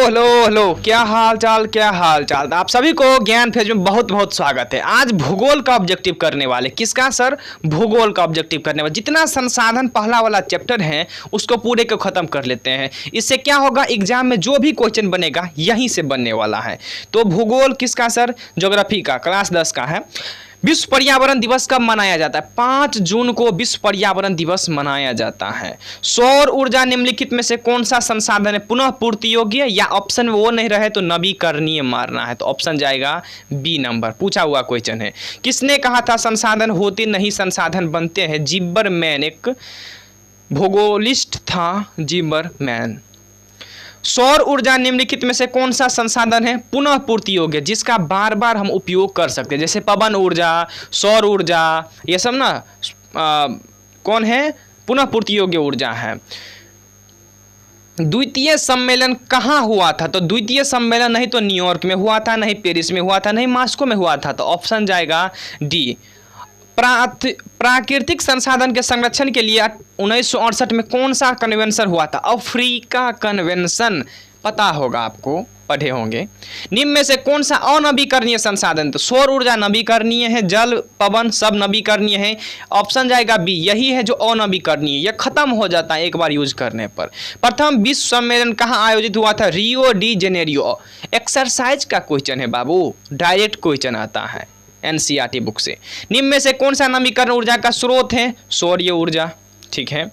Hello hello, क्या हाल चाल, क्या हाल चाल। आप सभी को ज्ञान फेज में बहुत बहुत स्वागत है। आज भूगोल का ऑब्जेक्टिव करने वाले, किसका सर? भूगोल का ऑब्जेक्टिव करने वाले। जितना संसाधन पहला वाला चैप्टर है उसको पूरे को खत्म कर लेते हैं। इससे क्या होगा, एग्जाम में जो भी क्वेश्चन बनेगा यहीं से बनने वाला है। तो भूगोल किसका सर? ज्योग्राफी का, क्लास 10 का है। विश्व पर्यावरण दिवस कब मनाया जाता है? 5 जून को विश्व पर्यावरण दिवस मनाया जाता है। सौर ऊर्जा निम्नलिखित में से कौन सा संसाधन है पुनः पूर्ति योग्य, या ऑप्शन वो नहीं रहे तो नवीकरणीय मारना है। तो ऑप्शन जाएगा बी नंबर, पूछा हुआ क्वेश्चन है। किसने कहा था संसाधन होते नहीं संसाधन बनते हैं? जिबरमैन एक भूगोलिस्ट था, जिबरमैन। सौर ऊर्जा निम्नलिखित में से कौन सा संसाधन है पुनः पूर्ति योग्य, जिसका बार बार हम उपयोग कर सकते हैं? जैसे पवन ऊर्जा, सौर ऊर्जा, ये सब ना कौन है? पुनः पूर्ति योग्य ऊर्जा है। द्वितीय सम्मेलन कहाँ हुआ था? तो द्वितीय सम्मेलन नहीं तो न्यूयॉर्क में हुआ था, नहीं पेरिस में हुआ था, नहीं मॉस्को में हुआ था। तो ऑप्शन जाएगा डी। प्राकृतिक संसाधन के संरक्षण के लिए 1968 में कौन सा कन्वेंशन हुआ था? अफ्रीका कन्वेंशन, पता होगा आपको, पढ़े होंगे। निम्न में से कौन सा अनवीकरणीय संसाधन? तो सौर ऊर्जा नवीकरणीय है, जल पवन सब नवीकरणीय है। ऑप्शन जाएगा बी, यही है जो अनवीकरणीय, यह खत्म हो जाता है एक बार यूज करने पर। प्रथम विश्व सम्मेलन कहाँ आयोजित हुआ था? Rio de Janeiro. एक्सरसाइज का क्वेश्चन है बाबू, डायरेक्ट क्वेश्चन आता है एनसीईआरटी बुक से। निम्न में से कौन सा नवीकरण ऊर्जा का स्रोत है? सौर ऊर्जा, ठीक है।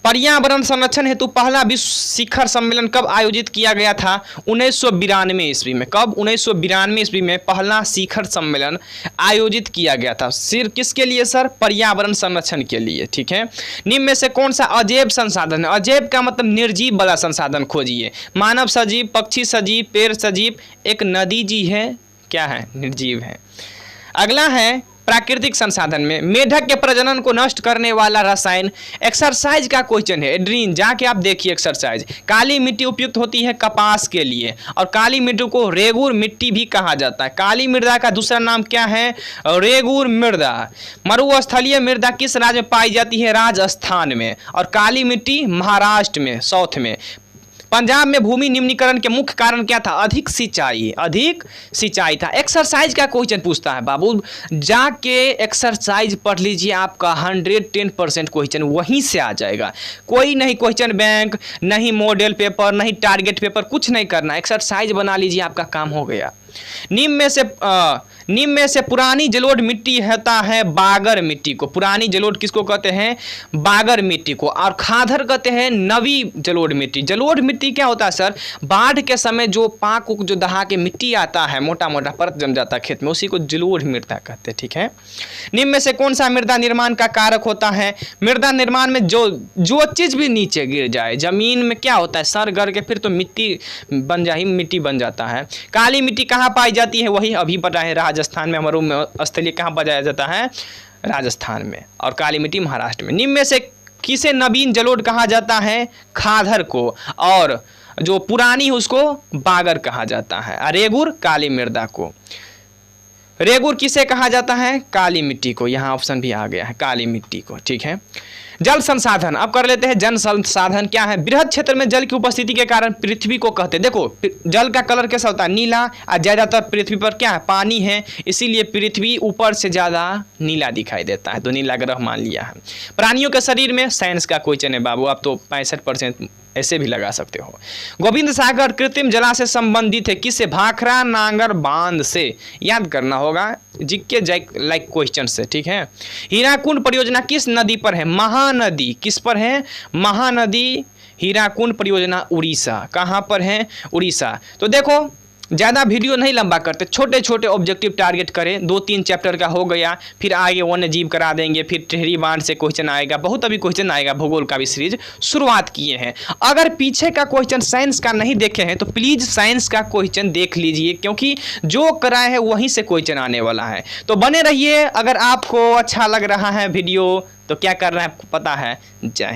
पर्यावरण संरक्षण हेतु पहला विश्व शिखर सम्मेलन कब आयोजित किया गया था? 1992 ईस्वी में। कब? 1992 ईस्वी में पहला शिखर सम्मेलन आयोजित किया गया था। सिर्फ किसके लिए सर? पर्यावरण संरक्षण के लिए, ठीक है। निम्न में से कौन सा अजैव संसाधन है? अजैव का मतलब निर्जीव वाला संसाधन खोजिए। मानव सजीव, पक्षी सजीव, पेड़ सजीव, एक नदी जी है, क्या है? निर्जीव है। अगला है प्राकृतिक संसाधन में मेढक के प्रजनन को नष्ट करने वाला रसायन। एक्सरसाइज का क्वेश्चन है, एड्रीन, जाके आप देखिए एक्सरसाइज। काली मिट्टी उपयुक्त होती है कपास के लिए, और काली मिट्टी को रेगुर मिट्टी भी कहा जाता है। काली मृदा का दूसरा नाम क्या है? रेगुर मृदा। मरुस्थलीय मृदा किस राज्य में पाई जाती है? राजस्थान में। और काली मिट्टी महाराष्ट्र में, साउथ में। पंजाब में भूमि निम्नीकरण के मुख्य कारण क्या था? अधिक सिंचाई, अधिक सिंचाई था। एक्सरसाइज का क्वेश्चन पूछता है बाबू, जाके एक्सरसाइज पढ़ लीजिए, आपका 110% क्वेश्चन वहीं से आ जाएगा। कोई नहीं क्वेश्चन बैंक, नहीं मॉडल पेपर, नहीं टारगेट पेपर, कुछ नहीं करना, एक्सरसाइज बना लीजिए, आपका काम हो गया। निम्न में से पुरानी जलोढ़ मिट्टी होता है बागर मिट्टी को। पुरानी जलोढ़ किसको कहते हैं? बागर मिट्टी को। और खादर कहते हैं नवी जलोढ़ मिट्टी। जलोढ़ मिट्टी क्या होता है सर? बाढ़ के समय जो पाक जो दहा के मिट्टी आता है, मोटा मोटा परत जम जाता है खेत में, उसी को जलोढ़ मृदा कहते हैं, ठीक है। निम्न में से कौन सा मृदा निर्माण का कारक होता है? मृदा निर्माण में जो चीज भी नीचे गिर जाए जमीन में, क्या होता है? सर गर के फिर तो मिट्टी बन मिट्टी बन जाता है। काली मिट्टी कहाँ पाई जाती है? वही अभी पता है, राजस्थान में। मरुस्थलीय कहाँ पाया जाता है? राजस्थान में। और काली मिट्टी महाराष्ट्र में। निम्न में से किसे नवीन जलोढ़ कहा जाता है? खादर को। और जो पुरानी है उसको बागर कहा जाता है। रेगुर काली मृदा को। रेगुर किसे कहा जाता है? काली मिट्टी को। यहाँ ऑप्शन भी आ गया है, काली मिट्टी को, ठीक है। जल संसाधन, अब कर लेते हैं जल संसाधन क्या है? बृहद क्षेत्र में जल की उपस्थिति के कारण पृथ्वी को कहते हैं, देखो जल का कलर कैसा होता है? नीला। और ज्यादातर पृथ्वी पर क्या है? पानी है, इसीलिए पृथ्वी ऊपर से ज्यादा नीला दिखाई देता है, तो नीला ग्रह मान लिया है। प्राणियों के शरीर में, साइंस का क्वेश्चन है बाबू, आप तो 65% ऐसे भी लगा सकते हो। गोविंद सागर कृत्रिम जलाशय संबंधित है किससे? भाखड़ा नांगर बांध से। याद करना होगा जिक्के लाइक क्वेश्चन से, ठीक है। हीराकुंड परियोजना किस नदी पर है? महानदी। किस पर है? महानदी। हीराकुंड परियोजना उड़ीसा। कहाँ पर है? उड़ीसा। तो देखो ज़्यादा वीडियो नहीं लंबा करते, छोटे छोटे ऑब्जेक्टिव टारगेट करें। 2-3 चैप्टर का हो गया, फिर आगे वन्य जीव करा देंगे, फिर टिहरी बांध से क्वेश्चन आएगा, बहुत अभी क्वेश्चन आएगा। भूगोल का भी सीरीज शुरुआत किए हैं। अगर पीछे का क्वेश्चन साइंस का नहीं देखे हैं तो प्लीज़ साइंस का क्वेश्चन देख लीजिए, क्योंकि जो कराए है वहीं से क्वेश्चन आने वाला है। तो बने रहिए। अगर आपको अच्छा लग रहा है वीडियो तो क्या करना है आपको पता है। जय